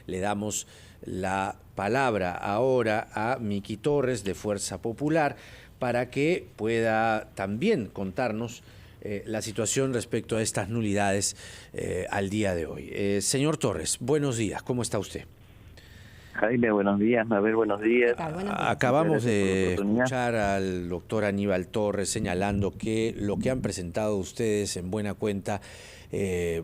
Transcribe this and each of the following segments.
Le damos la palabra ahora a Miki Torres de Fuerza Popular para que pueda también contarnos la situación respecto a estas nulidades al día de hoy. Señor Torres, buenos días, ¿cómo está usted? Jaime, buenos días. Mabel, buenos días. Acabamos de escuchar al doctor Aníbal Torres señalando que lo que han presentado ustedes en buena cuenta,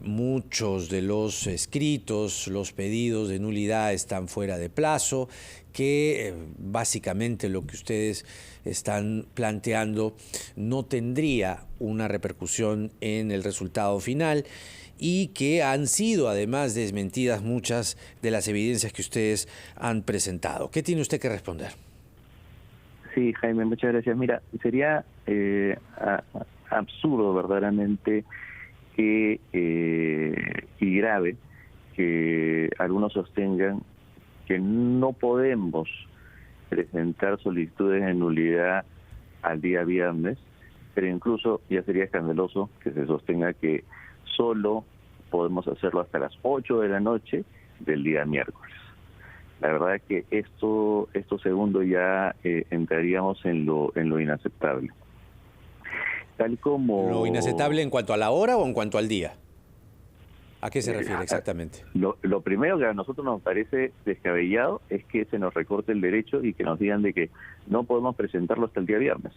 muchos de los escritos, los pedidos de nulidad están fuera de plazo, que básicamente lo que ustedes están planteando no tendría una repercusión en el resultado final, y que han sido además desmentidas muchas de las evidencias que ustedes han presentado. ¿Qué tiene usted que responder? Sí, Jaime, muchas gracias. Mira, sería absurdo verdaderamente y grave que algunos sostengan que no podemos presentar solicitudes de nulidad al día viernes, pero incluso ya sería escandaloso que se sostenga que solo podemos hacerlo hasta las 8 de la noche del día miércoles. La verdad es que esto segundo ya entraríamos en lo inaceptable. Tal como... ¿Lo inaceptable en cuanto a la hora o en cuanto al día? ¿A qué se refiere exactamente? Lo primero que a nosotros nos parece descabellado es que se nos recorte el derecho y que nos digan de que no podemos presentarlo hasta el día viernes.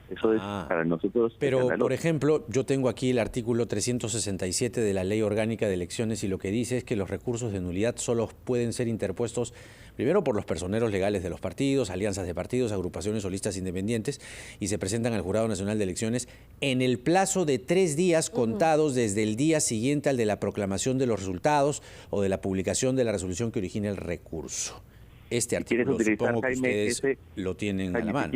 Eso es para nosotros... Pero, por ejemplo, yo tengo aquí el artículo 367 de la Ley Orgánica de Elecciones y lo que dice es que los recursos de nulidad solo pueden ser interpuestos primero por los personeros legales de los partidos, alianzas de partidos, agrupaciones o listas independientes, y se presentan al Jurado Nacional de Elecciones en el plazo de 3 días contados desde el día siguiente al de la proclamación de los resultados o de la publicación de la resolución que origine el recurso. Este artículo, supongo que ustedes lo tienen a la mano.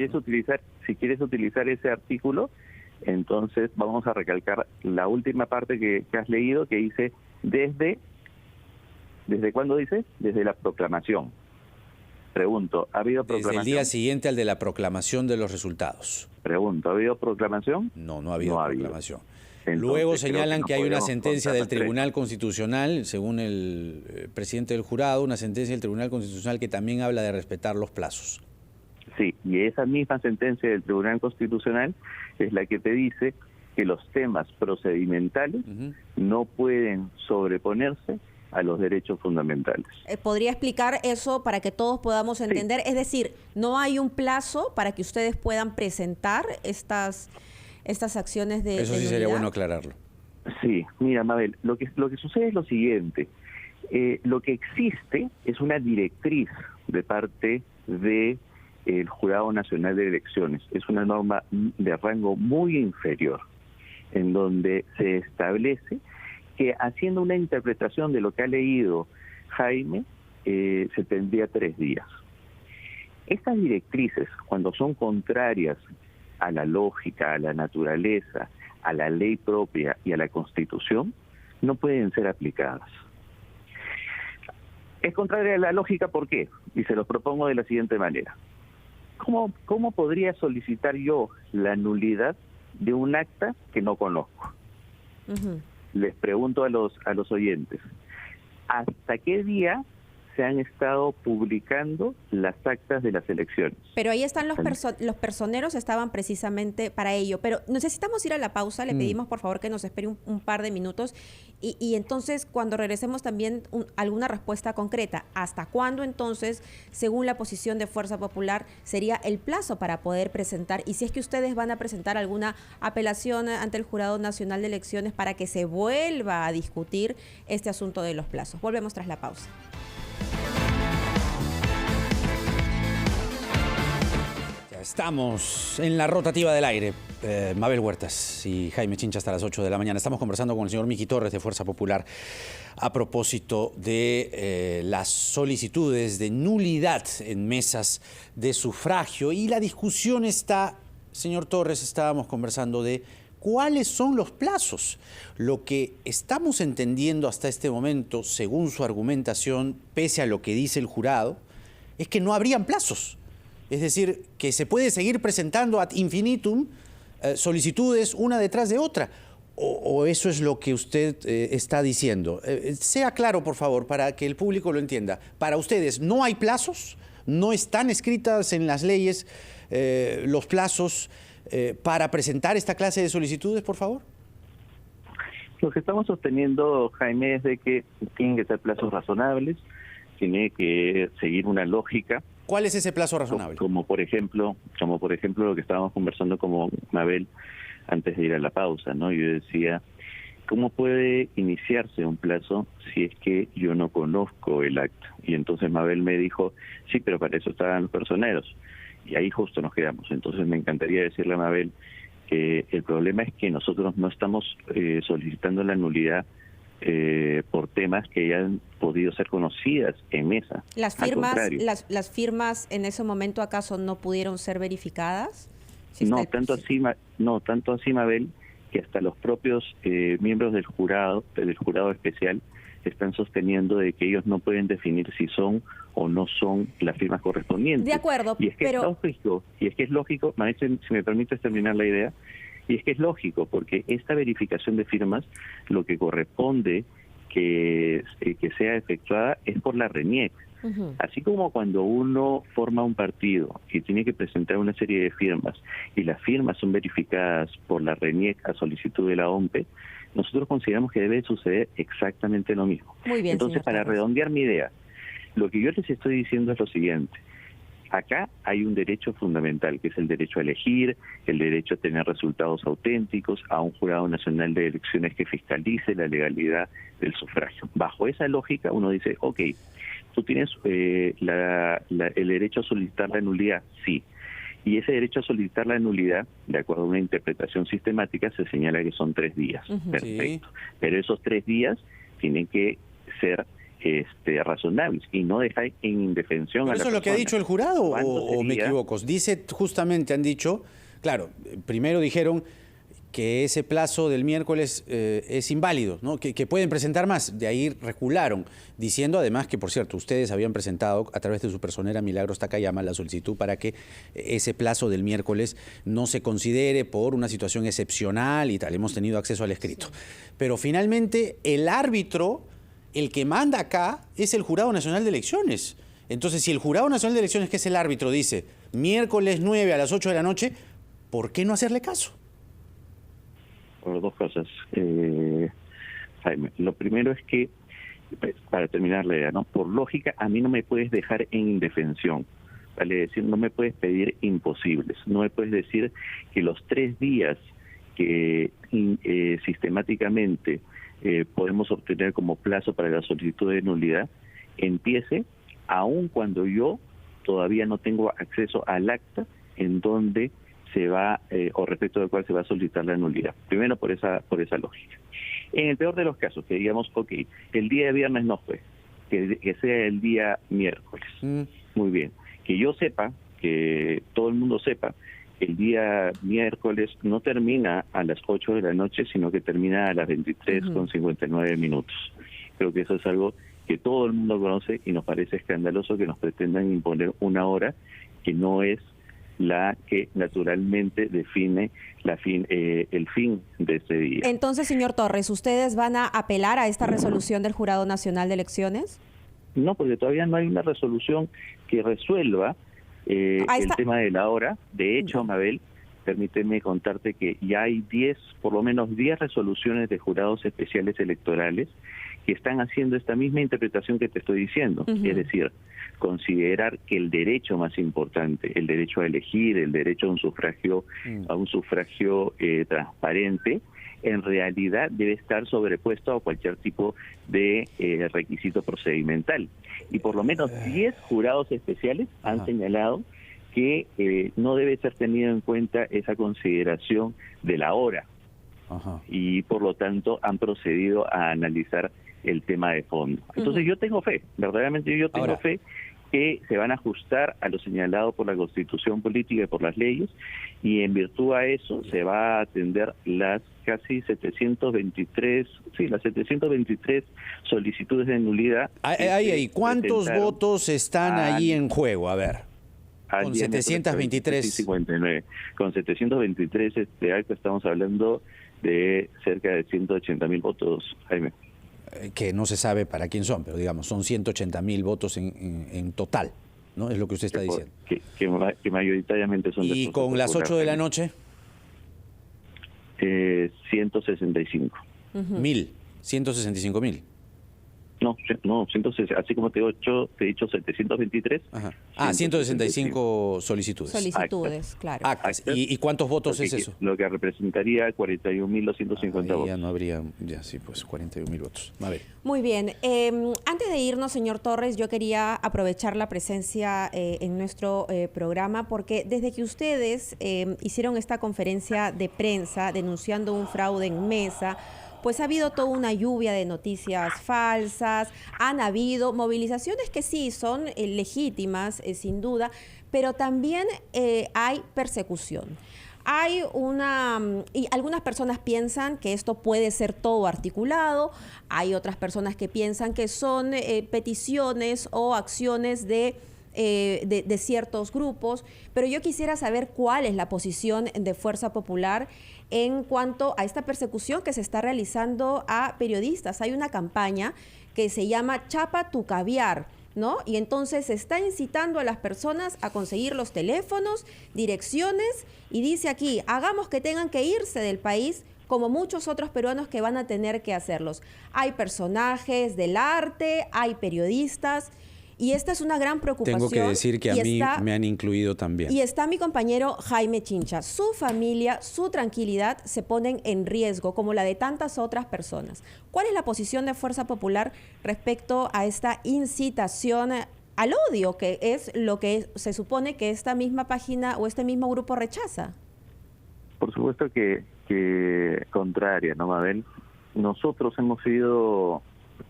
Si quieres utilizar ese artículo, entonces vamos a recalcar la última parte que has leído, que dice ¿desde cuándo dice? Desde la proclamación. Pregunto, ¿ha habido proclamación? Desde el día siguiente al de la proclamación de los resultados. Pregunto, ¿ha habido proclamación? No ha habido proclamación. Entonces, luego señalan que hay una sentencia del Tribunal 3. Constitucional, según el presidente del jurado, una sentencia del Tribunal Constitucional que también habla de respetar los plazos. Sí, y esa misma sentencia del Tribunal Constitucional es la que te dice que los temas procedimentales no pueden sobreponerse a los derechos fundamentales. ¿Podría explicar eso para que todos podamos entender? Sí. Es decir, ¿no hay un plazo para que ustedes puedan presentar estas acciones de Eso sí nulidad? sería bueno aclararlo. Sí, mira, Mabel, lo que sucede es lo siguiente. Lo que existe es una directriz de parte del Jurado Nacional de Elecciones. Es una norma de rango muy inferior, en donde se establece que, haciendo una interpretación de lo que ha leído Jaime, se tendría 3 días. Estas directrices, cuando son contrarias a la lógica, a la naturaleza, a la ley propia y a la Constitución, no pueden ser aplicadas. Es contraria a la lógica, ¿por qué? Y se los propongo de la siguiente manera. ¿Cómo podría solicitar yo la nulidad de un acta que no conozco? Les pregunto a los oyentes, ¿hasta qué día se han estado publicando las actas de las elecciones? Pero ahí están los personeros, estaban precisamente para ello. Pero necesitamos ir a la pausa, le pedimos por favor que nos espere un par de minutos y entonces cuando regresemos también alguna respuesta concreta. ¿Hasta cuándo entonces, según la posición de Fuerza Popular, sería el plazo para poder presentar? Y si es que ustedes van a presentar alguna apelación ante el Jurado Nacional de Elecciones para que se vuelva a discutir este asunto de los plazos. Volvemos tras la pausa. Estamos en la rotativa del aire. Mabel Huertas y Jaime Chincha hasta las 8 de la mañana. Estamos conversando con el señor Miki Torres de Fuerza Popular a propósito de las solicitudes de nulidad en mesas de sufragio. Y la discusión está, señor Torres, estábamos conversando de cuáles son los plazos. Lo que estamos entendiendo hasta este momento, según su argumentación, pese a lo que dice el jurado, es que no habrían plazos. Es decir, que se puede seguir presentando ad infinitum solicitudes una detrás de otra. o eso es lo que usted está diciendo. Sea claro, por favor, para que el público lo entienda. Para ustedes, ¿no hay plazos? ¿No están escritas en las leyes los plazos para presentar esta clase de solicitudes, por favor? Lo que estamos sosteniendo, Jaime, es de que tienen que ser plazos razonables, tiene que seguir una lógica. ¿Cuál es ese plazo razonable? Como por ejemplo lo que estábamos conversando con Mabel antes de ir a la pausa, ¿no? Yo decía, ¿cómo puede iniciarse un plazo si es que yo no conozco el acta? Y entonces Mabel me dijo, sí, pero para eso estaban los personeros. Y ahí justo nos quedamos. Entonces me encantaría decirle a Mabel que el problema es que nosotros no estamos solicitando la nulidad por temas que ya han podido ser conocidas en mesa. ¿Las firmas en ese momento acaso no pudieron ser verificadas? No, tanto así, Mabel, que hasta los propios miembros del jurado especial están sosteniendo de que ellos no pueden definir si son o no son las firmas correspondientes. De acuerdo, y es que es lógico, maestra, si me permites terminar la idea, y es que es lógico, porque esta verificación de firmas, lo que corresponde que sea efectuada es por la RENIEC. Uh-huh. Así como cuando uno forma un partido y tiene que presentar una serie de firmas y las firmas son verificadas por la RENIEC a solicitud de la OMPE, nosotros consideramos que debe suceder exactamente lo mismo. Muy bien, entonces, para redondear mi idea, lo que yo les estoy diciendo es lo siguiente. Acá hay un derecho fundamental, que es el derecho a elegir, el derecho a tener resultados auténticos, a un jurado nacional de elecciones que fiscalice la legalidad del sufragio. Bajo esa lógica, uno dice, ok, ¿tú tienes el derecho a solicitar la nulidad? Sí. Y ese derecho a solicitar la nulidad, de acuerdo a una interpretación sistemática, se señala que son 3 días. Uh-huh. Perfecto. Sí. Pero esos 3 días tienen que ser razonables y no dejar en indefensión a la persona. ¿Eso es lo que ha dicho el jurado o me equivoco? Dice, justamente han dicho, claro, primero dijeron que ese plazo del miércoles es inválido, ¿no? Que pueden presentar más. De ahí recularon, diciendo además que, por cierto, ustedes habían presentado a través de su personera Milagros Takayama la solicitud para que ese plazo del miércoles no se considere por una situación excepcional y tal. Hemos tenido acceso al escrito. Pero finalmente el árbitro, el que manda acá, es el Jurado Nacional de Elecciones. Entonces, si el Jurado Nacional de Elecciones, que es el árbitro, dice miércoles 9 a las 8 de la noche, ¿por qué no hacerle caso? Por 2 cosas, Jaime. Lo primero es que, para terminar la idea, ¿no? Por lógica, a mí no me puedes dejar en indefensión. Vale decir, no me puedes pedir imposibles. No me puedes decir que los 3 días que sistemáticamente podemos obtener como plazo para la solicitud de nulidad empiece aun cuando yo todavía no tengo acceso al acta en donde se va o respecto del cual se va a solicitar la nulidad. Primero por esa lógica. En el peor de los casos, que digamos, ok, el día de viernes no fue, que sea el día miércoles. Muy bien. Que yo sepa, que todo el mundo sepa, el día miércoles no termina a las 8 de la noche, sino que termina a las 23:59. Creo que eso es algo que todo el mundo conoce y nos parece escandaloso que nos pretendan imponer una hora que no es la que naturalmente define el fin de ese día. Entonces, señor Torres, ¿ustedes van a apelar a esta resolución del Jurado Nacional de Elecciones? No, porque todavía no hay una resolución que resuelva el tema de la hora. De hecho, Mabel, permíteme contarte que ya hay por lo menos 10 resoluciones de jurados especiales electorales que están haciendo esta misma interpretación que te estoy diciendo. Es decir, considerar que el derecho más importante, el derecho a elegir, el derecho a un sufragio, transparente, en realidad debe estar sobrepuesto a cualquier tipo de requisito procedimental. Y por lo menos 10 jurados especiales han señalado que no debe ser tenido en cuenta esa consideración de la hora. Y por lo tanto han procedido a analizar el tema de fondo. Entonces yo tengo fe, verdaderamente yo tengo fe que se van a ajustar a lo señalado por la Constitución Política y por las leyes, y en virtud a eso se va a atender las casi 723 solicitudes de nulidad. ¿Cuántos votos están allí en juego? A ver. Con 723. 59. Con 723 acta estamos hablando de cerca de 180.000 votos, Jaime. Que no se sabe para quién son, pero digamos, son 180.000 votos en total, ¿no? Es lo que usted está diciendo. Que mayoritariamente son de ¿Y con las 8 de la noche? 165. 165.000. No, 160, así como te he dicho 723. Ajá. 165 solicitudes. Solicitudes, claro. Actas. ¿Y cuántos votos es eso? Lo que representaría 41.250 votos. Ya no habría, sí, pues 41.000 votos. A ver. Muy bien. Antes de irnos, señor Torres, yo quería aprovechar la presencia en nuestro programa, porque desde que ustedes hicieron esta conferencia de prensa denunciando un fraude en mesa, pues ha habido toda una lluvia de noticias falsas, han habido movilizaciones que sí son legítimas, sin duda, pero también hay persecución. Y algunas personas piensan que esto puede ser todo articulado, hay otras personas que piensan que son peticiones o acciones de ciertos grupos, pero yo quisiera saber cuál es la posición de Fuerza Popular en cuanto a esta persecución que se está realizando a periodistas. Hay una campaña que se llama Chapa tu caviar, ¿no? Y entonces se está incitando a las personas a conseguir los teléfonos, direcciones, y dice aquí, hagamos que tengan que irse del país, como muchos otros peruanos que van a tener que hacerlos. Hay personajes del arte, hay periodistas, y esta es una gran preocupación. Tengo que decir que a mí me han incluido también. Y está mi compañero Jaime Chincha. Su familia, su tranquilidad se ponen en riesgo, como la de tantas otras personas. ¿Cuál es la posición de Fuerza Popular respecto a esta incitación al odio, que es lo que se supone que esta misma página o este mismo grupo rechaza? Por supuesto que contraria, ¿no, Mabel? Nosotros hemos sido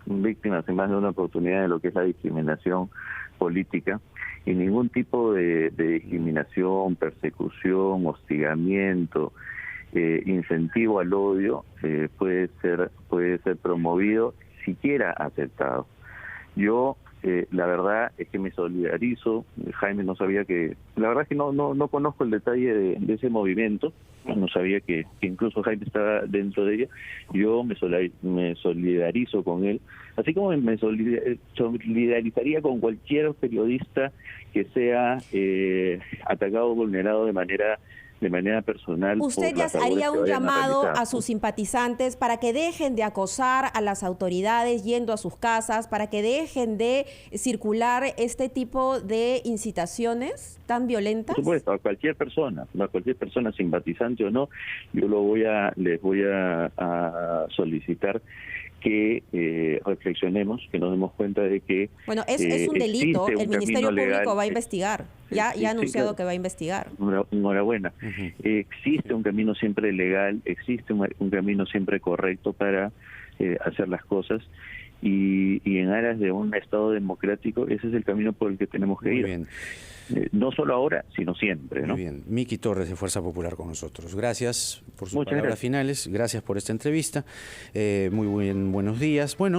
víctimas en más de una oportunidad de lo que es la discriminación política, y ningún tipo de discriminación, persecución, hostigamiento, incentivo al odio puede ser promovido, siquiera aceptado. Yo la verdad es que me solidarizo. Jaime no sabía la verdad es que no conozco el detalle de ese movimiento, no sabía que incluso Jaime estaba dentro de ella. Yo me solidarizo con él, así como me solidarizaría con cualquier periodista que sea atacado o vulnerado de manera personal. ¿Usted ya haría un llamado a sus simpatizantes para que dejen de acosar a las autoridades yendo a sus casas, para que dejen de circular este tipo de incitaciones tan violentas? Por supuesto, a cualquier persona, simpatizante o no, yo les voy a solicitar que reflexionemos, que nos demos cuenta de que... Bueno, es un delito, el Ministerio Público va a investigar, ya ha anunciado que va a investigar. Enhorabuena. Existe un camino siempre legal, existe un camino siempre correcto para hacer las cosas, y en aras de un Estado democrático, ese es el camino por el que tenemos que ir. Muy bien. No solo ahora, sino siempre, ¿no? Muy bien. Miki Torres, de Fuerza Popular, con nosotros. Gracias por sus palabras finales, gracias por esta entrevista. Buenos días. Bueno.